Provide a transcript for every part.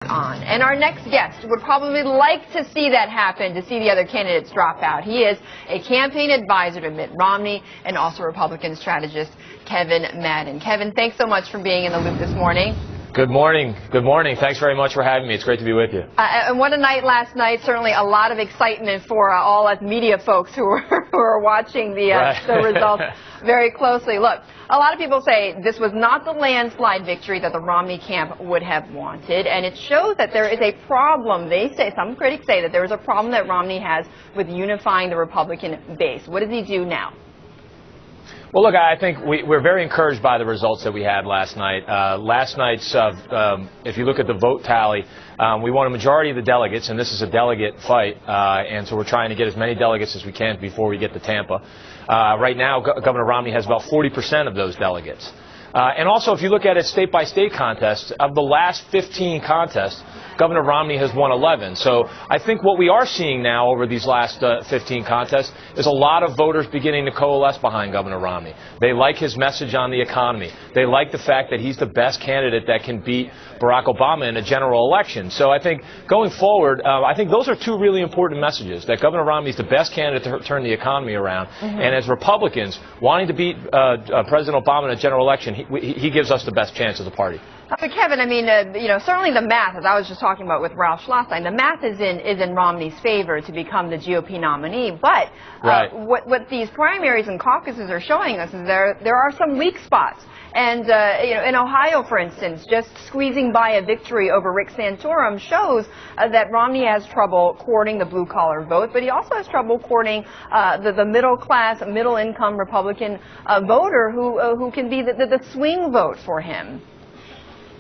on. And our next guest would probably like to see that happen, to see the other candidates drop out. He is a campaign advisor to Mitt Romney and also Republican strategist Kevin Madden. Kevin, thanks so much for being in the loop this morning. Good morning. Good morning. Thanks very much for having me. It's great to be with you. And what a night last night. Certainly a lot of excitement for all us media folks who are watching the results very closely. Look, a lot of people say this was not the landslide victory that the Romney camp would have wanted, and it shows that there is a problem. They say, some critics say that there is a problem that Romney has with unifying the Republican base. What does he do now? Well, look, I think we're very encouraged by the results that we had last night. Last night's, if you look at the vote tally, we won a majority of the delegates, and this is a delegate fight, and so we're trying to get as many delegates as we can before we get to Tampa. Right now, Governor Romney has about 40% of those delegates. And also, if you look at it state-by-state contests, of the last 15 contests, Governor Romney has won 11. So I think what we are seeing now over these last 15 contests is a lot of voters beginning to coalesce behind Governor Romney. They like his message on the economy. They like the fact that he's the best candidate that can beat Barack Obama in a general election. So I think going forward, I think those are two really important messages, that Governor Romney is the best candidate to turn the economy around. And as Republicans wanting to beat President Obama in a general election, he gives us the best chance as a party. But Kevin, I mean, certainly the math, as I was just talking about with Ralph Schlosstein, the math is in Romney's favor to become the GOP nominee. But what these primaries and caucuses are showing us is there are some weak spots. And, in Ohio, for instance, just squeezing by a victory over Rick Santorum shows that Romney has trouble courting the blue-collar vote, but he also has trouble courting the middle-class, middle-income Republican voter who can be the swing vote for him.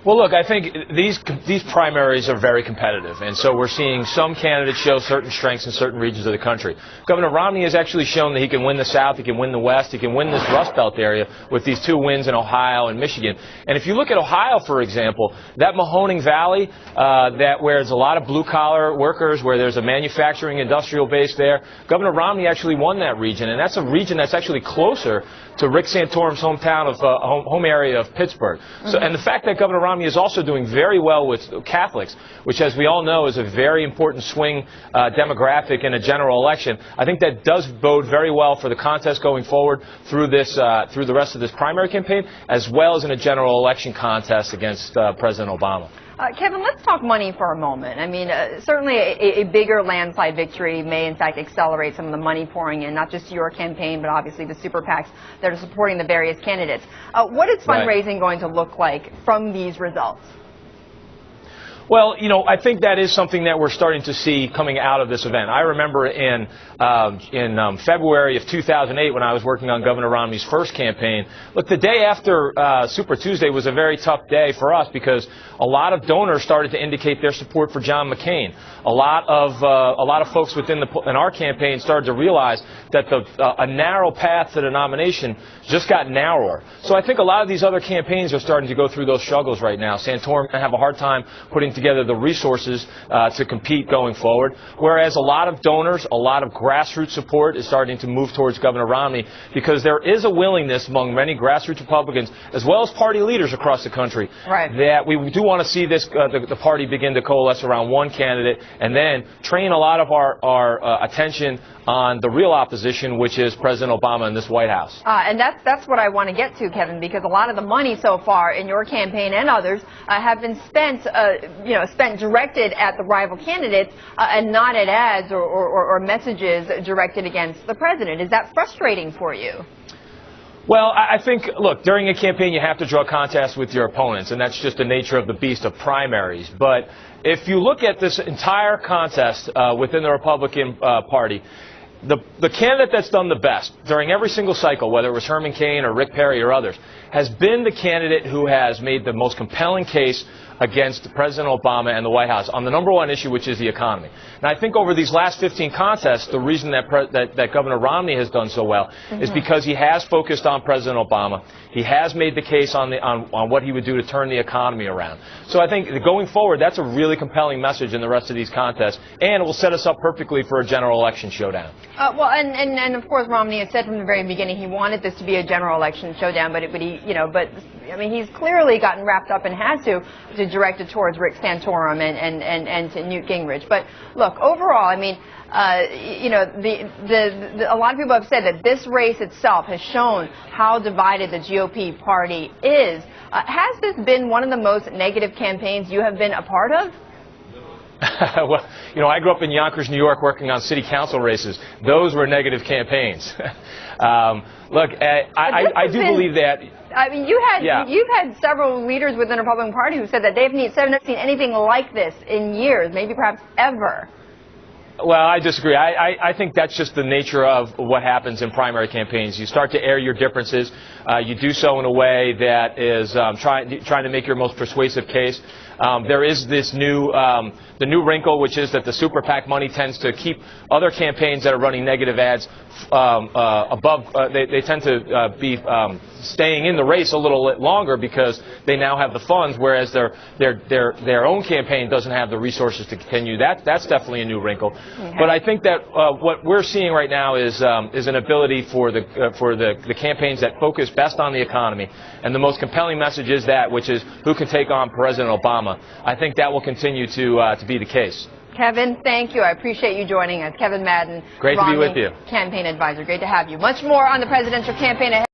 Well, look, I think these primaries are very competitive, and so we're seeing some candidates show certain strengths in certain regions of the country. Governor Romney has actually shown that he can win the South, he can win the West, he can win this Rust Belt area with these two wins in Ohio and Michigan. And if you look at Ohio, for example, that Mahoning Valley, where there's a lot of blue-collar workers, where there's a manufacturing industrial base there, Governor Romney actually won that region, and that's a region that's actually closer to Rick Santorum's hometown of home area of Pittsburgh. So, and the fact that Governor Romney is also doing very well with Catholics, which, as we all know, is a very important swing demographic in a general election, I think that does bode very well for the contest going forward through the rest of this primary campaign, as well as in a general election contest against President Obama. Kevin, let's talk money for a moment. I mean, certainly a bigger landslide victory may, in fact, accelerate some of the money pouring in, not just your campaign, but obviously the super PACs that are supporting the various candidates. What is fundraising going to look like from these results? Well, I think that is something that we're starting to see coming out of this event. I remember in February of 2008 when I was working on Governor Romney's first campaign. Look, the day after Super Tuesday was a very tough day for us because a lot of donors started to indicate their support for John McCain. A lot of folks in our campaign started to realize that a narrow path to the nomination just got narrower. So I think a lot of these other campaigns are starting to go through those struggles right now. Santorum have a hard time putting together the resources to compete going forward, whereas a lot of donors, a lot of grassroots support is starting to move towards Governor Romney because there is a willingness among many grassroots Republicans, as well as party leaders across the country, that we do want to see the party begin to coalesce around one candidate and then train a lot of our attention on the real opposition, which is President Obama and this White House. And that's what I want to get to, Kevin, because a lot of the money so far in your campaign and others have been spent directed at the rival candidates and not at ads or messages directed against the president. Is that frustrating for you? Well, I think, look, during a campaign you have to draw contrast with your opponents, and that's just the nature of the beast of primaries. But if you look at this entire contest within the Republican Party, the candidate that's done the best during every single cycle, whether it was Herman Cain or Rick Perry or others, has been the candidate who has made the most compelling case against President Obama and the White House on the number one issue, which is the economy. And I think over these last 15 contests, the reason that Governor Romney has done so well is because he has focused on President Obama. He has made the case on what he would do to turn the economy around. So I think going forward, that's a really compelling message in the rest of these contests, and it will set us up perfectly for a general election showdown. Well, and of course, Romney has said from the very beginning he wanted this to be a general election showdown, but I mean, he's clearly gotten wrapped up and had to direct it towards Rick Santorum and to Newt Gingrich. But look, overall, I mean, you know, a lot of people have said that this race itself has shown how divided the GOP party is. Has this been one of the most negative campaigns you have been a part of? Well, you know, I grew up in Yonkers, New York, working on city council races. Those were negative campaigns. Look, I do believe that. I mean, you've had several leaders within the Republican Party who said that they've not seen anything like this in years, maybe perhaps ever. Well, I disagree. I think that's just the nature of what happens in primary campaigns. You start to air your differences. You do so in a way that is trying to make your most persuasive case. There is this the new wrinkle, which is that the super PAC money tends to keep other campaigns that are running negative ads above. They tend to be staying in the race a little bit longer because they now have the funds, whereas their own campaign doesn't have the resources to continue. That's definitely a new wrinkle. Okay. But I think that what we're seeing right now is an ability for the campaigns that focus best on the economy, and the most compelling message is that, which is who can take on President Obama. I think that will continue to be the case. Kevin, thank you. I appreciate you joining us. Kevin Madden, great to be with you. Campaign advisor. Great to have you. Much more on the presidential campaign ahead.